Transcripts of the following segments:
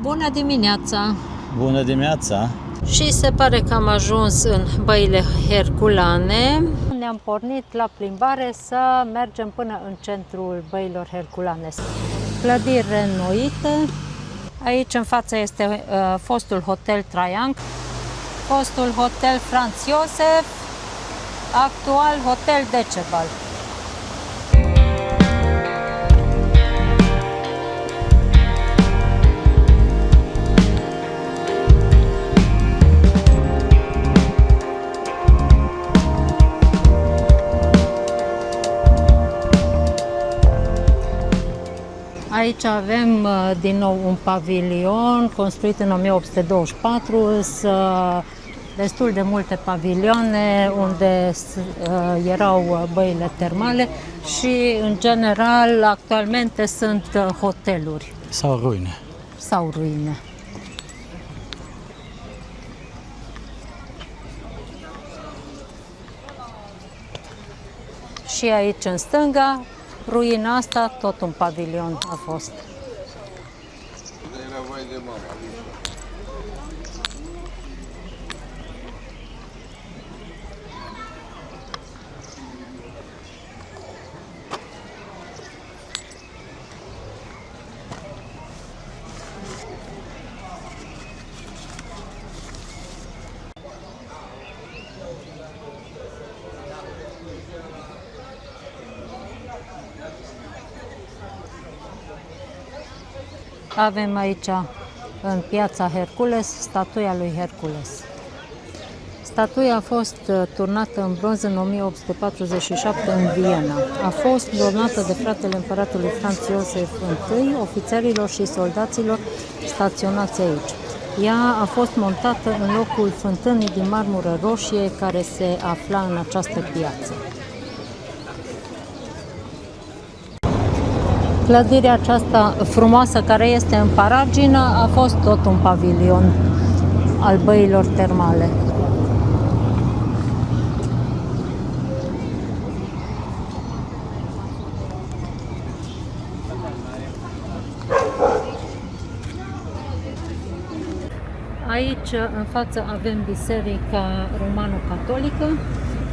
Bună dimineața! Bună dimineața! Și se pare că am ajuns în Băile Herculane. Ne-am pornit la plimbare să mergem până în centrul Băilor Herculane. Clădiri reînnoite. Aici în față este fostul Hotel Triangle, fostul Hotel Franz Josef, actual Hotel Decebal. Aici avem din nou un pavilion construit în 1824, destul de multe pavilioane unde erau băile termale și în general actualmente sunt hoteluri. Sau ruine. Sau ruine. Și aici în stânga, ruina asta, tot un pavilion a fost. Avem aici, în piața Hercules, statuia lui Hercules. Statuia a fost turnată în bronz în 1847 în Viena. A fost donată de fratele împăratului Franz Josef I, ofițerilor și soldaților staționați aici. Ea a fost montată în locul fântânii din marmură roșie care se afla în această piață. Clădirea aceasta frumoasă care este în paragină a fost tot un pavilion al băilor termale. Aici în față avem biserica romano-catolică.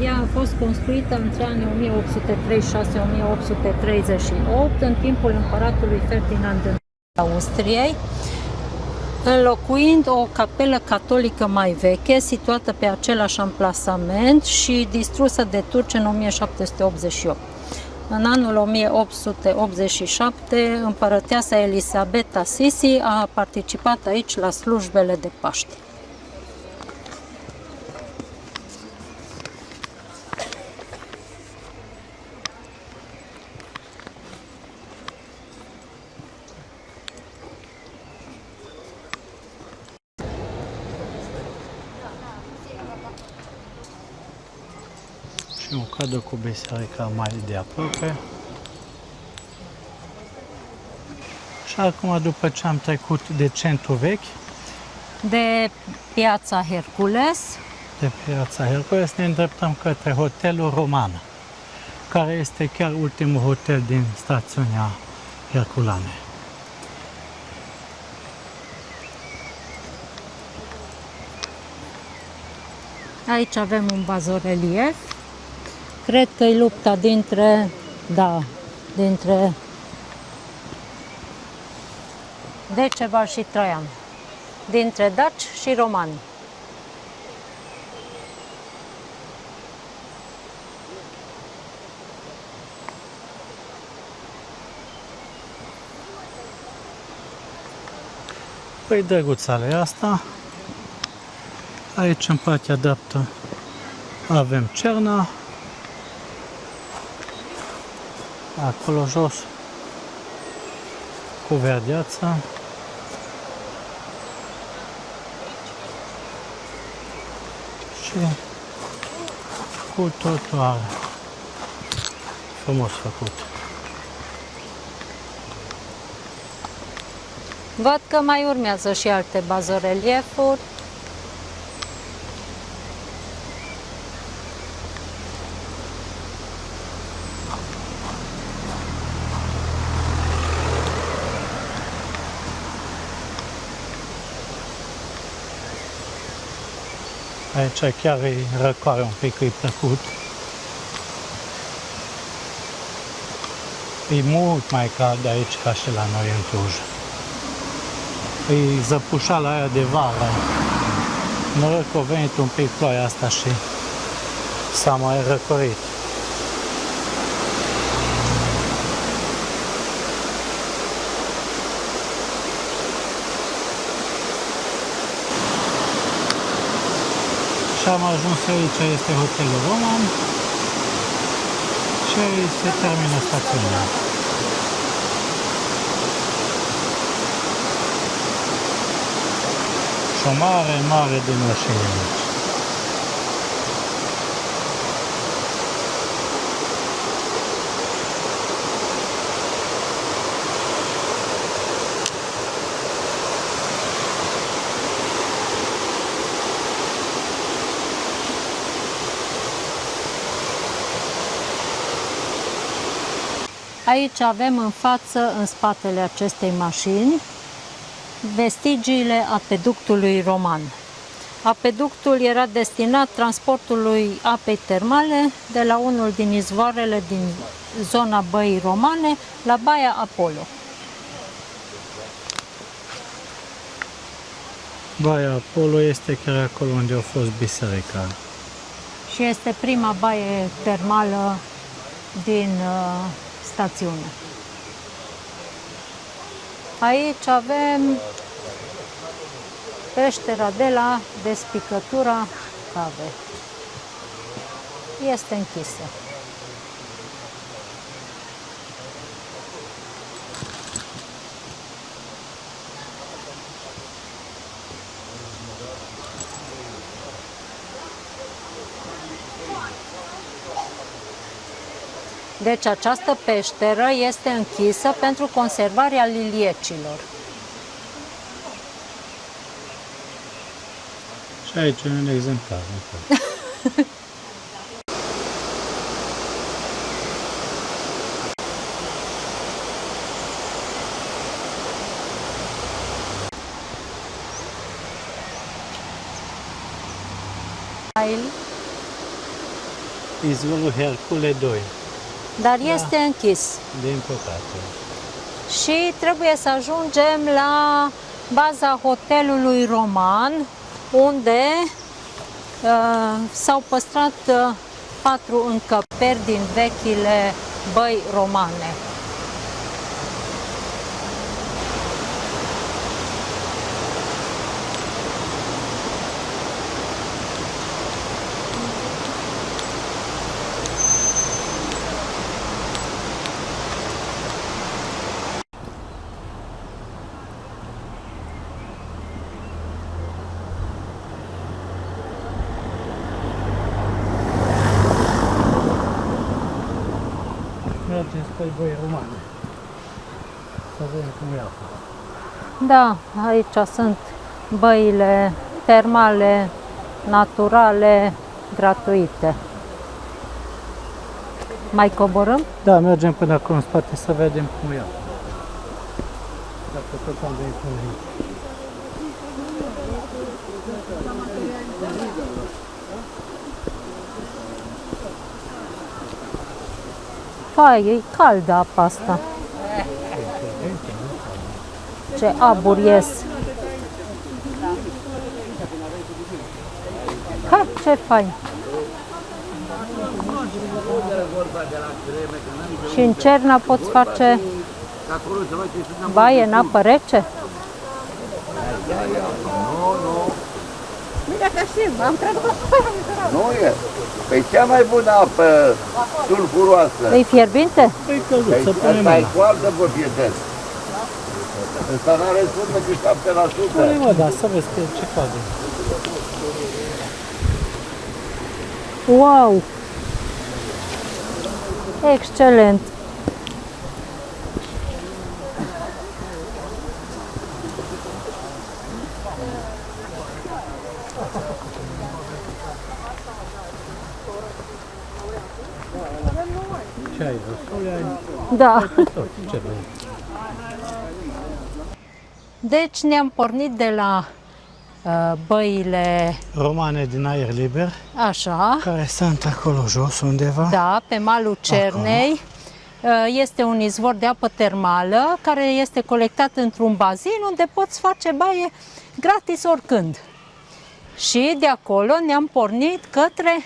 Ea a fost construită între anii 1836-1838 în timpul împăratului Ferdinand al Austriei, înlocuind o capelă catolică mai veche, situată pe același amplasament și distrusă de turci în 1788. În anul 1887, împărăteasa Elisabeta Sisi a participat aici la slujbele de Paște. Și un cadru cu biserica mai de aproape. Și acum, după ce am trecut de centru vechi, De piața Hercules, de piața Hercules, ne îndreptăm către Hotelul Roman, care este chiar ultimul hotel din stațiunea Herculane. aici avem un bazorelief. Cred că e lupta dintre Decebal și Traian, dintre daci și romani. Păi drăguț alea asta. Aici în partea dreaptă avem Cerna. Acolo jos cu Verdeața. Și cu trotuar frumos făcut. Văd că mai urmează și alte bazoreliefuri. Aici chiar e răcoare un pic, e plăcut. E mult mai cald aici ca și la noi în Cluj. E zăpușala aia de vară. Noroc că a venit un pic ploaia asta și s-a mai răcorit. Și am ajuns aici, este Hotelul Roman și aici se termină stațiunea. Și o mare, mare de mașini aici. Aici avem în față, în spatele acestei mașini, vestigiile apeductului roman. Apeductul era destinat transportului apei termale de la unul din izvoarele din zona Băii Romane la Baia Apollo. Baia Apollo este chiar acolo unde a fost biserica. Și este prima baie termală din stațiune. Aici avem peștera de la Despicătura Cave. Este închisă. Deci această peșteră este închisă pentru conservarea liliecilor. Și aici e un exemplar. Izvorul Hercule 2. Dar este închis. Din păcate. Și trebuie să ajungem la baza hotelului roman, unde s-au păstrat 4 încăperi din vechile băi romane. Mergem spre Băi Romane. Să vedem cum e apa. Da, aici sunt băile termale, naturale, gratuite. Mai coborâm? Da, mergem până acolo în spate să vedem cum e apa. Dacă tot am venit până aici. Hai, e caldă apa asta. Ce aburi ies. Ha, ce fain. Și în Cerna poți face baie în apă rece? Nu e. Păi cea mai bună apă sulfuroasă. E fierbinte? Păi călduț, să Păi punem ăsta e mâna. coaldă, bă, prieten. Ăsta n-are spus decât 7%. Pune mă, da, să vezi ce cade. Wow! Excelent! Ce ai vrut? Ai Da. tot, ce vrei. Deci ne-am pornit de la băile romane din aer liber, așa, care sunt acolo jos undeva. da, pe malul Cernei. Este un izvor de apă termală care este colectat într-un bazin unde poți face baie gratis oricând. Și de acolo ne-am pornit către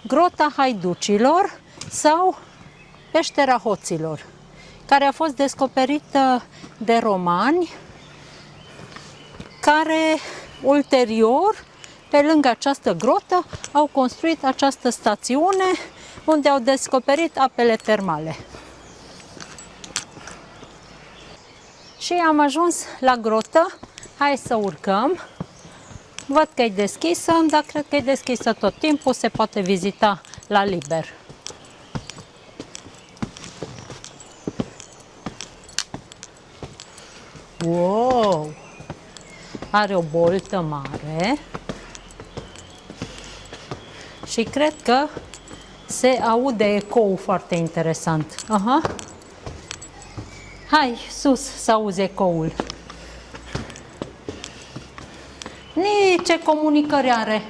Grota Haiducilor sau Peștera Hoților, care a fost descoperită de romani, care ulterior, pe lângă această grotă, au construit această stațiune unde au descoperit apele termale. Și am ajuns la grotă. Hai să urcăm. Văd că e deschisă, dar cred că e deschisă tot timpul, se poate vizita la liber. Wow! Are o boltă mare și cred că se aude ecou foarte interesant. Aha. Hai, sus, să auzi ecoul. Ce comunicări are.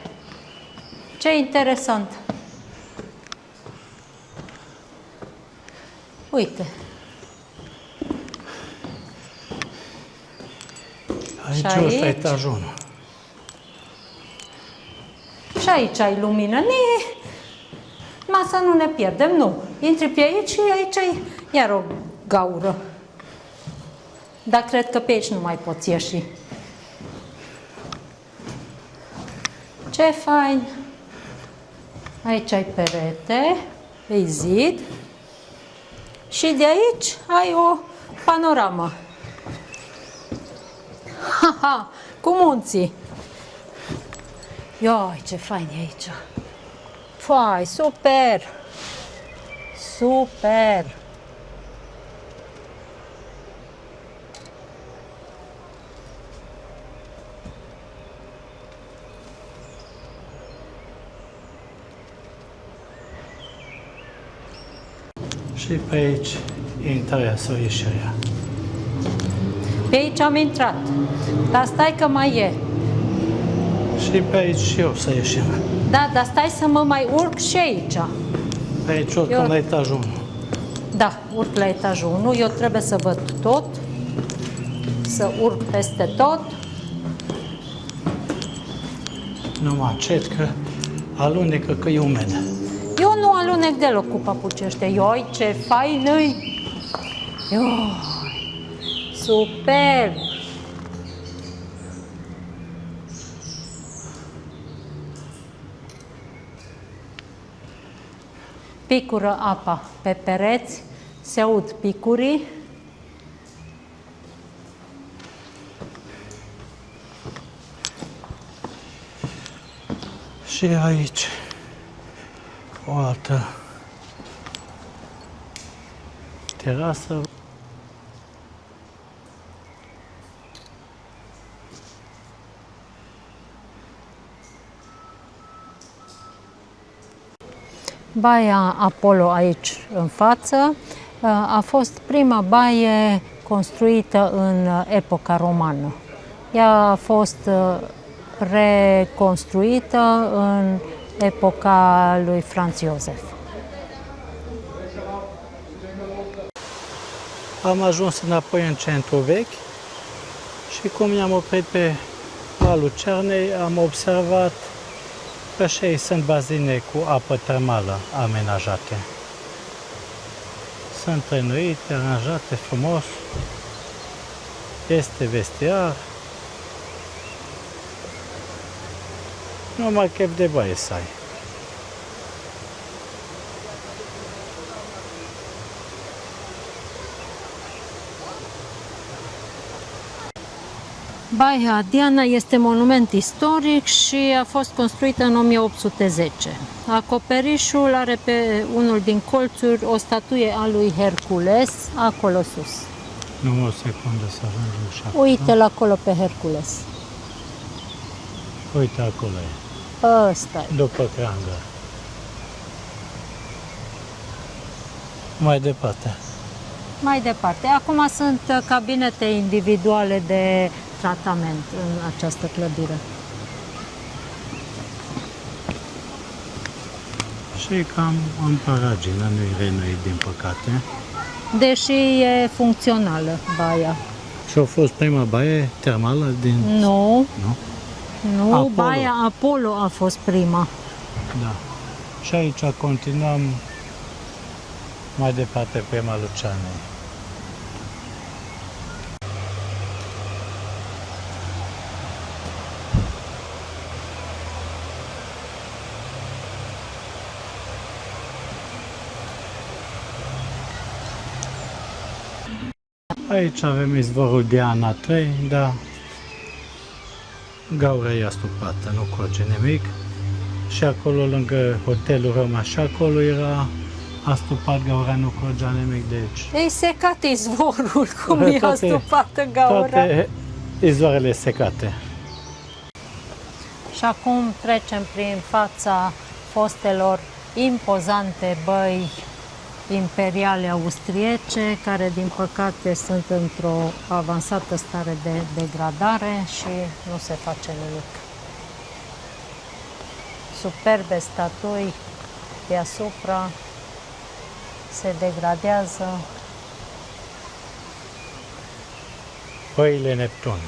Ce interesant. Uite. Aici Și aici? ăsta e etajul 1. Și aici ai lumină. Să nu ne pierdem, nu. Intri pe aici și aici ai iar o gaură. Dar cred că pe aici nu mai poți ieși. Ce fain! Aici ai perete, pe zid și de aici ai o panoramă. Ha-ha! Cu munții! Ioi, ce fain e aici! Fai, super! Super! Și pe aici intrarea sau ieșirea. Pe aici am intrat, dar stai că mai e. Și pe aici și eu să ieșim. Da, dar stai să mă mai urc și aici. Pe aici urcăm la etajul 1. Da, urc la etajul 1. Eu trebuie să văd tot, să urc peste tot. Numai încet că alunecă că e umed. Eu nu alunec deloc cu papucii ăștia. Ioi, ce fain-i! Ioi, super! Picură apa pe pereți, se aud picurii. Și aici o altă terasă. Baia Apollo aici în față a fost prima baie construită în epoca romană. Ea a fost reconstruită în epoca lui Franz Josef. Am ajuns înapoi în centru vechi și cum ne-am oprit pe malul Cernei, am observat că și aici sunt bazine cu apă termală amenajate. Sunt trăinuite, aranjate frumos, este vestiar, numai chef de baie să ai. Baia Diana este monument istoric și a fost construită în 1810. Acoperișul are pe unul din colțuri o statuie a lui Hercules, acolo sus. Numai o secundă să ajungem și acolo. Uite-l acolo pe Hercules. Uite acolo e, Ăsta e. după creangă. Mai departe. Mai departe. Acum sunt cabinete individuale de tratament în această clădire. Și e cam în paragină, nu-i renuit din păcate. Deși e funcțională baia. Și a fost prima baie termală din... Nu, Nu? nu, Apollo. baia Apollo a fost prima. Da. Și aici continuăm mai departe pe Maluceanei. Aici avem izvorul Diana 3, dar gaura e astupată, nu curge nimic. Și acolo, lângă hotelul rămas, și acolo era astupat gaura, nu curgea nimic de aici. Ei secat izvorul, cum e astupată gaura. Toate izvoarele secate. Și acum trecem prin fața fostelor impozante băi imperiale austriece, care din păcate sunt într-o avansată stare de degradare și nu se face nimic. Superbe statui deasupra se degradează. Băile Neptun.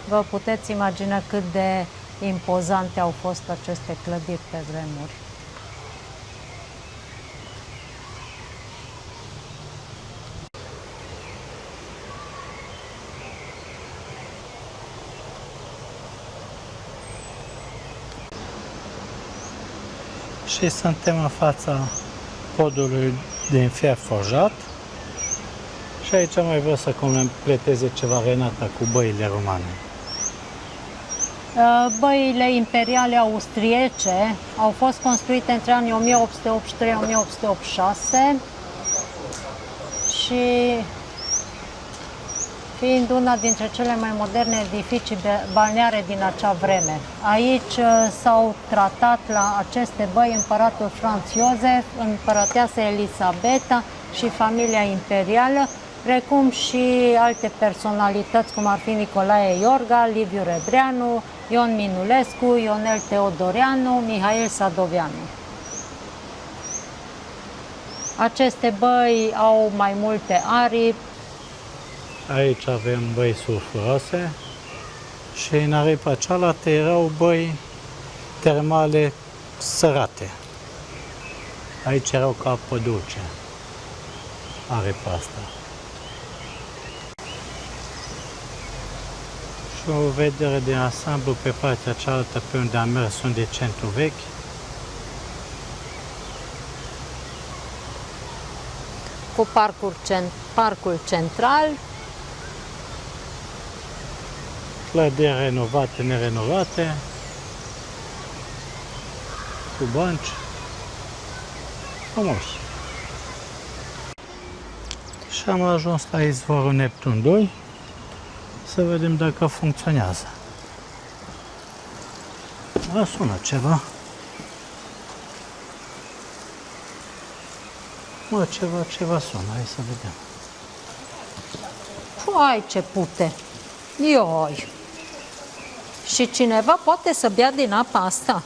Vă puteți imagina cât de impozante au fost aceste clădiri pe vremuri. Și suntem în fața podului din fier forjat. Și aici mai vreau să completeze ceva Renata cu băile romane. Băile imperiale austriece au fost construite între anii 1883-1886 și fiind una dintre cele mai moderne edificii balneare din acea vreme. Aici s-au tratat la aceste băi împăratul Franz Josef, împărăteasa Elisabeta și familia imperială, precum și alte personalități, cum ar fi Nicolae Iorga, Liviu Rebreanu, Ion Minulescu, Ionel Teodoreanu, Mihail Sadoveanu. Aceste băi au mai multe aripi. Aici avem băi sulfuroase și în aripa cealaltă erau băi termale sărate. Aici erau ca apă dulce, aripa asta. Și o vedere de ansamblu pe partea cealaltă, pe unde am mers, unde e centru vechi. Cu parcul central. Clădiri renovate, nerenovate, cu bănci. Frumos. Și am ajuns la izvorul Neptun 2, să vedem dacă funcționează. Sună ceva. Ceva sună, hai să vedem. Ai ce pute! Ioi! Și cineva poate să bea din apa asta?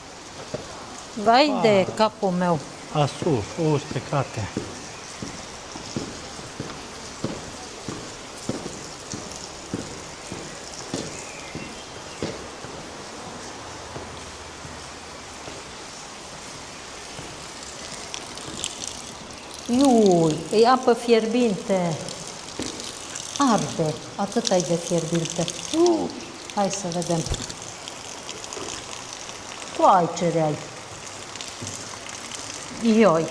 Vai de capul meu! Asuf, stecate. Iui, e apă fierbinte. Arde, atât ai de fierbinte. Hai să vedem. Tu ai cereai. Ioi,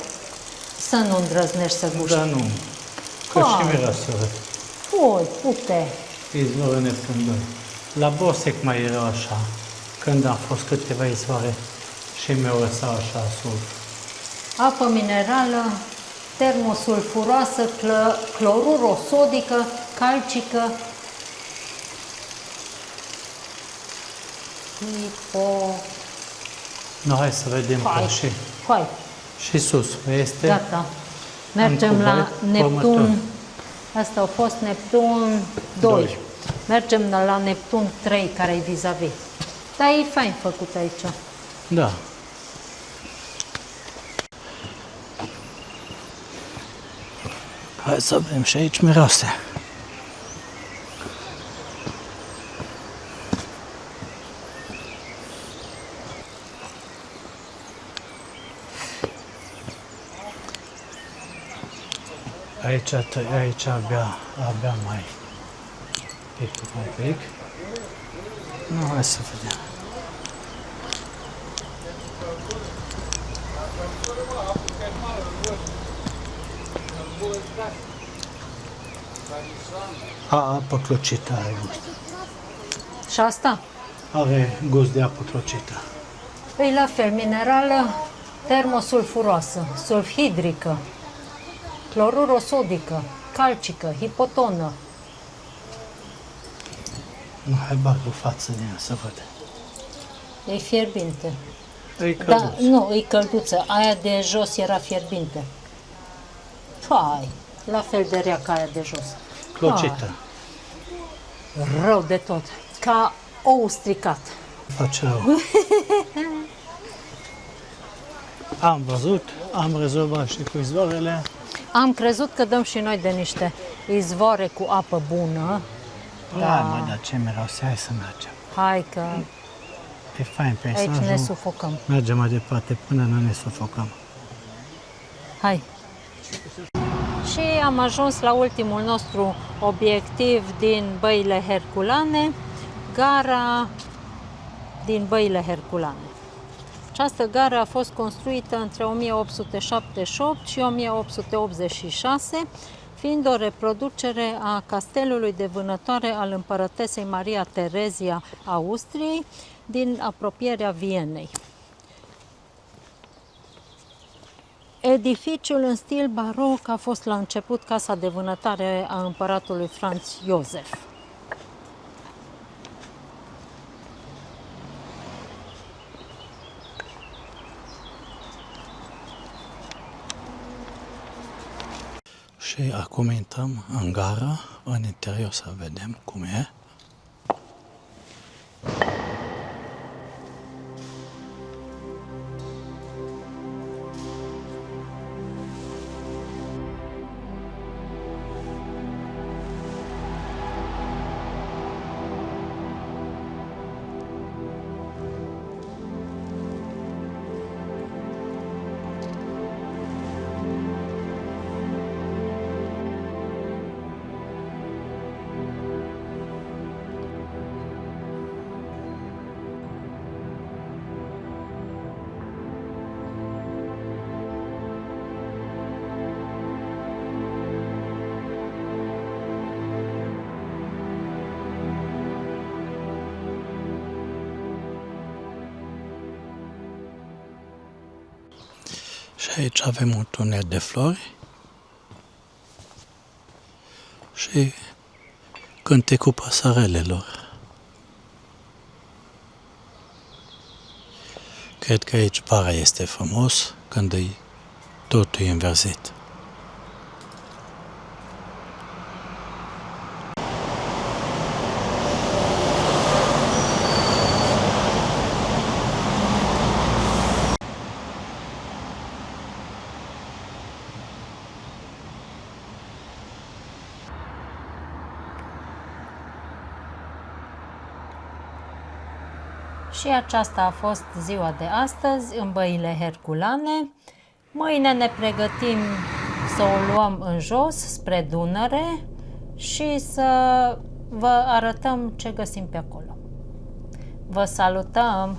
să nu îndrăznești să guști. Da, nu. Că și miroase. Oi, pute. Izvorul Neptun 2. La Bosec mai era așa. Când am fost câteva izvoare și mi-au lăsat așa sulf. Apă minerală, termosulfuroasă, clorurosodică, calcică, No, hai să vedem și. Hai. Și sus este. Gata. Mergem la Neptun. Asta a fost Neptun 2. Doi. Mergem la Neptun 3, care e vis-a-vis. Dar e fain făcut aici. Da. Hai să vedem și aici miroase. Aici abia mai pică un pic. Nu, hai să vedem. Apă clocită are gust. Și asta? Are gust de apă clocită. E la fel, minerală termosulfuroasă, sulfhidrică, clorurosodică, calcică, hipotonă. Nu, hai bag o față din ea să văd. E fierbinte. E Da, călduț. nu, e călduță. Aia de jos era fierbinte. Hai, la fel de rea ca aia de jos. Clocită. Rău de tot. Ca ou stricat. Face rău. Am văzut, am rezolvat și cu izvoarele. Am crezut că dăm și noi de niște izvoare cu apă bună. Da, mă, dar ce miroase, hai să mergem. Hai că E fain aici peisajul. ne sufocăm. Mergem mai departe până nu ne sufocăm. Hai. Și am ajuns la ultimul nostru obiectiv din Băile Herculane, gara din Băile Herculane. Această gară a fost construită între 1878 și 1886, fiind o reproducere a castelului de vânătoare al împărătesei Maria Terezia Austriei din apropierea Vienei. Edificiul în stil baroc a fost la început casa de vânătare a împăratului Franz Josef. Și acum intrăm în gară, în interior să vedem cum e. Și aici avem un tunel de flori și cântecul pasărelelor. Cred că aici vara este frumos când e totul înverzit. Și aceasta a fost ziua de astăzi în Băile Herculane. Mâine ne pregătim să o luăm în jos spre Dunăre și să vă arătăm ce găsim pe acolo. Vă salutăm!